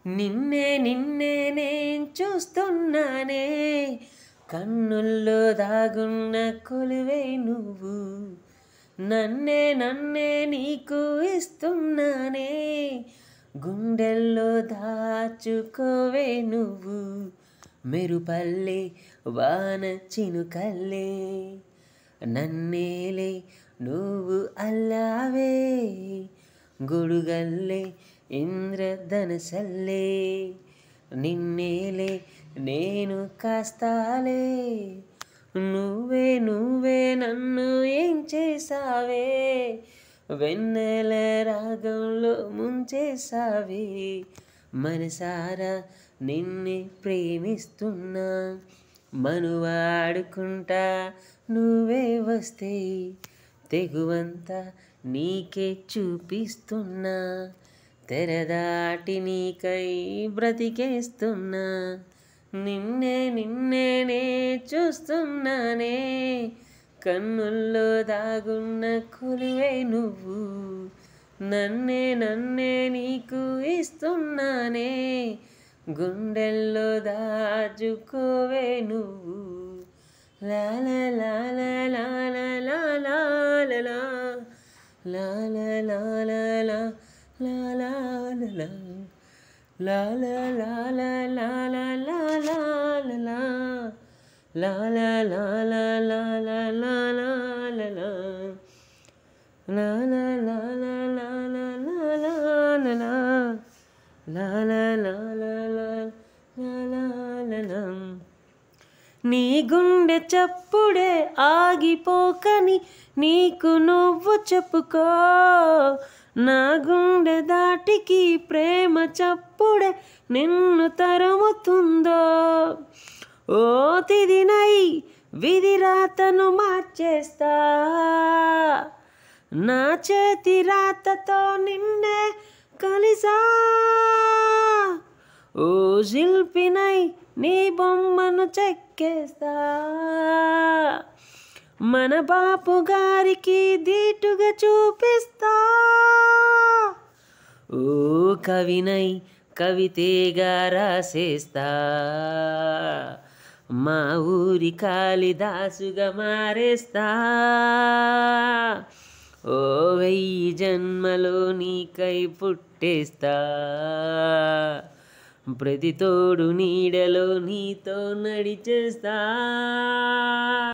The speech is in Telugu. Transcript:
నిన్నే నిన్నే నేను చూస్తున్నానే, కన్నుల్లో దాగున్న కొలువే నువ్వు. నన్నే నన్నే నీకు ఇస్తున్నానే, గుండెల్లో దాచుకోవే నువ్వు. మెరుపల్లే వాన చినుకల్లే నన్నేలే నువ్వు అల్లావే, గొడుగల్లే ఇంద్రధనసల్లే నిన్నేలే నేను కాస్తాలే. నువ్వే నువ్వే నన్ను ఏం చేసావే, వెన్నెల రాగంలో ముంచేసావే. మనసారా నిన్నే ప్రేమిస్తున్నా, మనువాడుకుంటా నువ్వే వస్తే. తెగువంతా నీకే చూపిస్తున్నా, తెరదాటి నీకై బ్రతికేస్తున్నా. నిన్నే నిన్నే నే చూస్తున్నానే, కన్నుల్లో దాగున్న కొలువే నువ్వు. నన్నే నన్నే నీకు ఇస్తున్నానే, గుండెల్లో దాచుకోవే నువ్వు. లాల లాల లాల లాల లాల లాల లాల లాల లాల లాల లాల లాల లాల నీ గుండె చప్పుడే ఆగిపోకని నీకు నువ్వు చెప్పుకో, నా గుండె దాటికి ప్రేమ చప్పుడే నిన్ను తరుముతుందో. ఓ తిదినై విధి రాతను మార్చేస్తా, నా చేతి రాతతో నిన్నే కలిసా. ఓ శిల్పినై నీ బొమ్మను చెక్కేస్తా, మన బాపు గారికి దీటుగా చూపిస్తా. ఓ కవినై కవితేగా రాసేస్తా, మా ఊరి కాళిదాసుగా మారేస్తా. ఓ 1000 జన్మలో నీకై పుట్టేస్తా, ప్రతి తోడు నీడలో నీతో నడిచేస్తా.